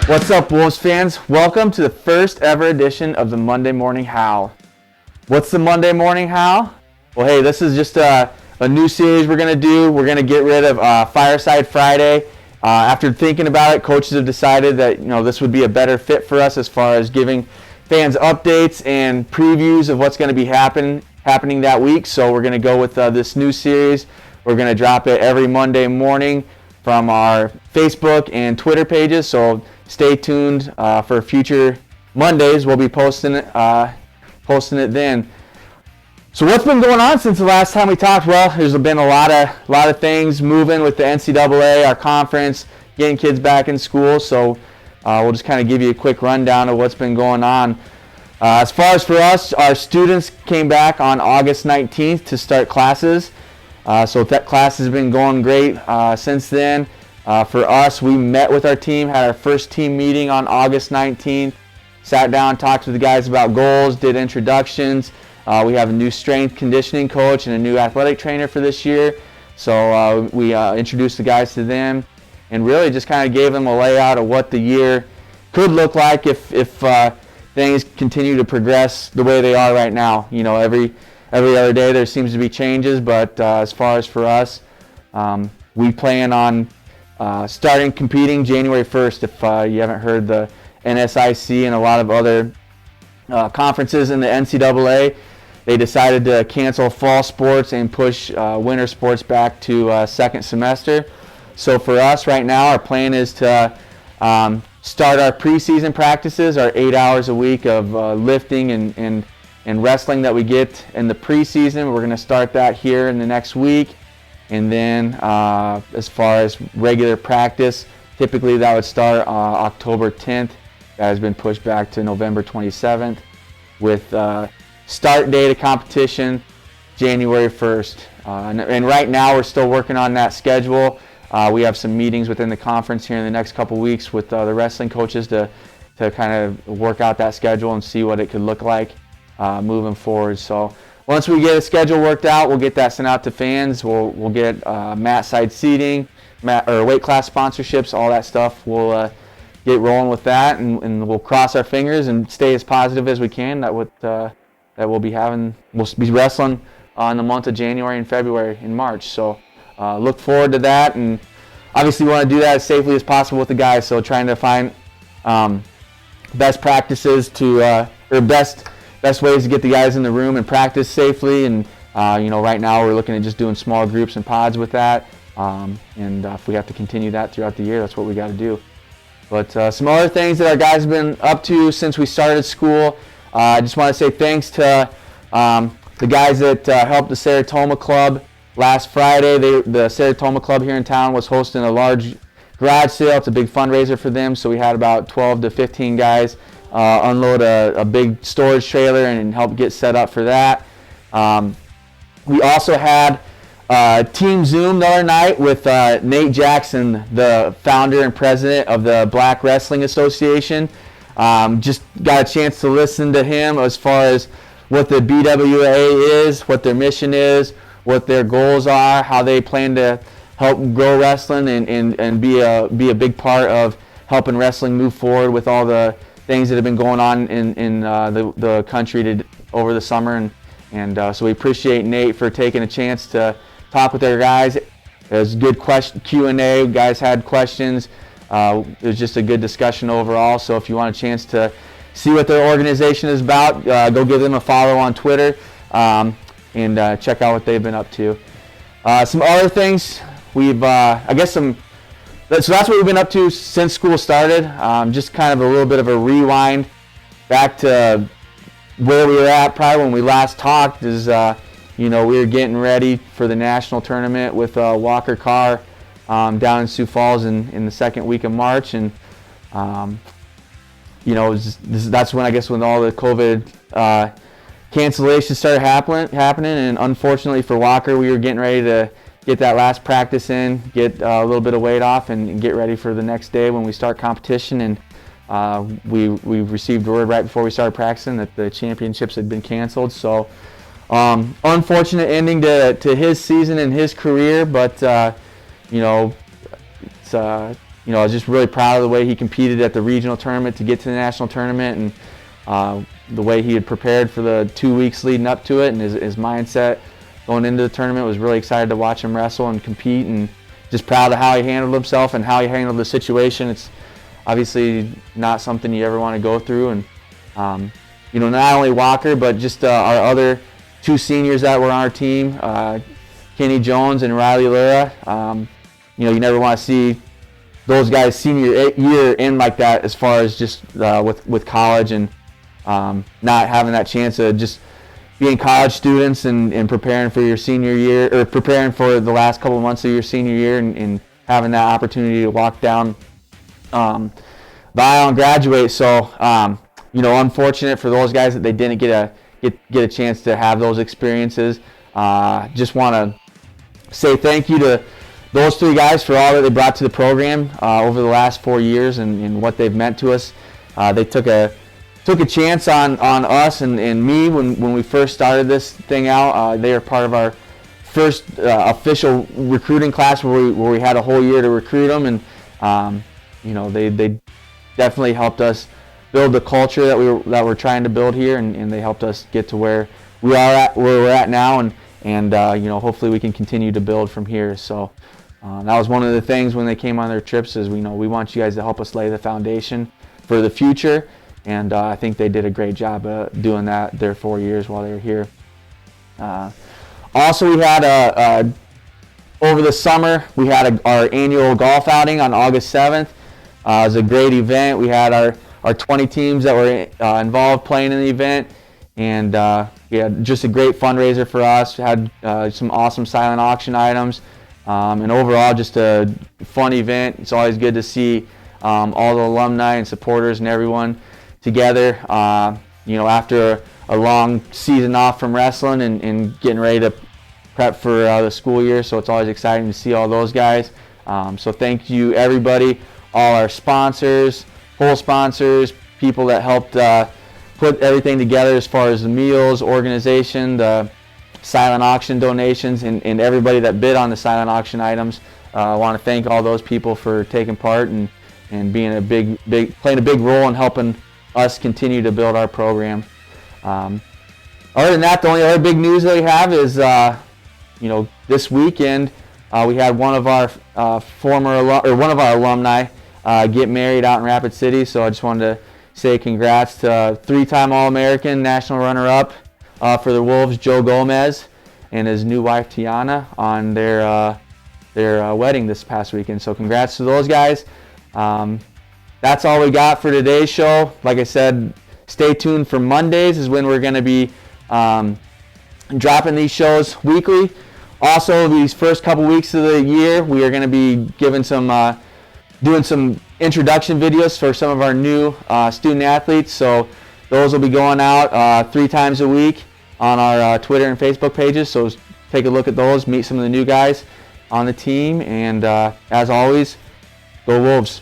What's up, Wolves fans? Welcome to the first ever edition of the Monday Morning Howl. What's the Monday Morning Howl? Well, hey, this is just a new series we're going to do. We're going to get rid of Fireside Friday. After thinking about it, coaches have decided that this would be a better fit for us as far as giving fans updates and previews of what's going to be happening that week. So we're going to go with this new series. We're going to drop it every Monday morning from our Facebook and Twitter pages. So stay tuned for future Mondays. We'll be posting it then. So what's been going on since the last time we talked? Well, there's been a lot of things moving with the NCAA, our conference, getting kids back in school. So we'll just kind of give you a quick rundown of what's been going on. As far as for us, our students came back on August 19th to start classes. So that class has been going great since then. For us, we met with our team, had our first team meeting on August 19th, sat down, talked to the guys about goals, did introductions. We have a new strength conditioning coach and a new athletic trainer for this year. So we introduced the guys to them and really just kind of gave them a layout of what the year could look like if things continue to progress the way they are right now. Every other day there seems to be changes, but as far as for us, we plan on starting competing January 1st. If you haven't heard, the NSIC and a lot of other conferences in the NCAA, they decided to cancel fall sports and push winter sports back to second semester. So for us right now, our plan is to start our preseason practices, our 8 hours a week of lifting and wrestling that we get in the preseason. We're going to start that here in the next week. And then as far as regular practice, typically that would start October 10th. That has been pushed back to November 27th with start date of competition January 1st. And right now we're still working on that schedule. We have some meetings within the conference here in the next couple weeks with the wrestling coaches to kind of work out that schedule and see what it could look like moving forward. So once we get a schedule worked out, we'll get that sent out to fans. We'll get mat side seating, or weight class sponsorships, all that stuff. We'll get rolling with that, and we'll cross our fingers and stay as positive as we can that we'll be wrestling in the month of January and February and March. So look forward to that, and obviously we want to do that as safely as possible with the guys. So trying to find best practices or best ways to get the guys in the room and practice safely. And right now we're looking at just doing small groups and pods with that. And if we have to continue that throughout the year, that's what we got to do. But some other things that our guys have been up to since we started school. I just want to say thanks to the guys that helped the Seratoma Club last Friday. The Seratoma Club here in town was hosting a large garage sale. It's a big fundraiser for them. So we had about 12 to 15 guys unload a big storage trailer and help get set up for that. We also had Team Zoom the other night with Nate Jackson, the founder and president of the Black Wrestling Association. Just got a chance to listen to him as far as what the BWA is, what their mission is, what their goals are, how they plan to help grow wrestling and be a big part of helping wrestling move forward with all the things that have been going on in the country over the summer. And so we appreciate Nate for taking a chance to talk with our guys. It was good Q&A. Guys had questions. It was just a good discussion overall. So if you want a chance to see what their organization is about, go give them a follow on Twitter and check out what they've been up to. Some other things so that's what we've been up to since school started. Just kind of a little bit of a rewind back to where we were at probably when we last talked. Is we were getting ready for the national tournament with Walker Carr down in Sioux Falls in the second week of March, and that's when when all the COVID cancellations started happening, and unfortunately for Walker, we were getting ready to get that last practice in, get a little bit of weight off, and get ready for the next day when we start competition. And we received word right before we started practicing that the championships had been canceled. So unfortunate ending to his season and his career, but it's I was just really proud of the way he competed at the regional tournament to get to the national tournament, and the way he had prepared for the 2 weeks leading up to it, and his mindset going into the tournament. Was really excited to watch him wrestle and compete, and just proud of how he handled himself and how he handled the situation. It's obviously not something you ever want to go through, and not only Walker, but just our other 2 seniors that were on our team, Kenny Jones and Riley Lura. You never want to see those guys' senior year end like that, as far as just with college and not having that chance of just being college students and preparing for your senior year, or preparing for the last couple of months of your senior year, and having that opportunity to walk down the aisle and graduate. So, unfortunate for those guys that they didn't get a chance to have those experiences. Just want to say thank you to those 3 guys for all that they brought to the program over the last 4 years, and what they've meant to us. They took a chance on us and me when we first started this thing out. They are part of our first official recruiting class where we had a whole year to recruit them, and they definitely helped us build the culture that we're trying to build here, and they helped us get to where we're at now, and hopefully we can continue to build from here. So that was one of the things when they came on their trips, is we want you guys to help us lay the foundation for the future. And I think they did a great job doing that their 4 years while they were here. Also, we had over the summer, we had our annual golf outing on August 7th. It was a great event. We had our 20 teams that were involved playing in the event, and just a great fundraiser for us. We had some awesome silent auction items, and overall just a fun event. It's always good to see all the alumni and supporters and everyone together, after a long season off from wrestling and getting ready to prep for the school year. So it's always exciting to see all those guys. So thank you everybody, all our sponsors, whole sponsors, people that helped put everything together as far as the meals, organization, the silent auction donations, and everybody that bid on the silent auction items. I want to thank all those people for taking part and being playing a big role in helping us continue to build our program. Other than that, the only other big news that we have is, this weekend we had one of our one of our alumni get married out in Rapid City. So I just wanted to say congrats to 3-time All-American, national runner-up for the Wolves, Joe Gomez, and his new wife Tiana on their wedding this past weekend. So congrats to those guys. That's all we got for today's show. Like I said, stay tuned for Mondays is when we're going to be dropping these shows weekly. Also, these first couple weeks of the year, we are going to be giving doing some introduction videos for some of our new student athletes. So those will be going out 3 times a week on our Twitter and Facebook pages. So take a look at those, meet some of the new guys on the team, and as always, go Wolves.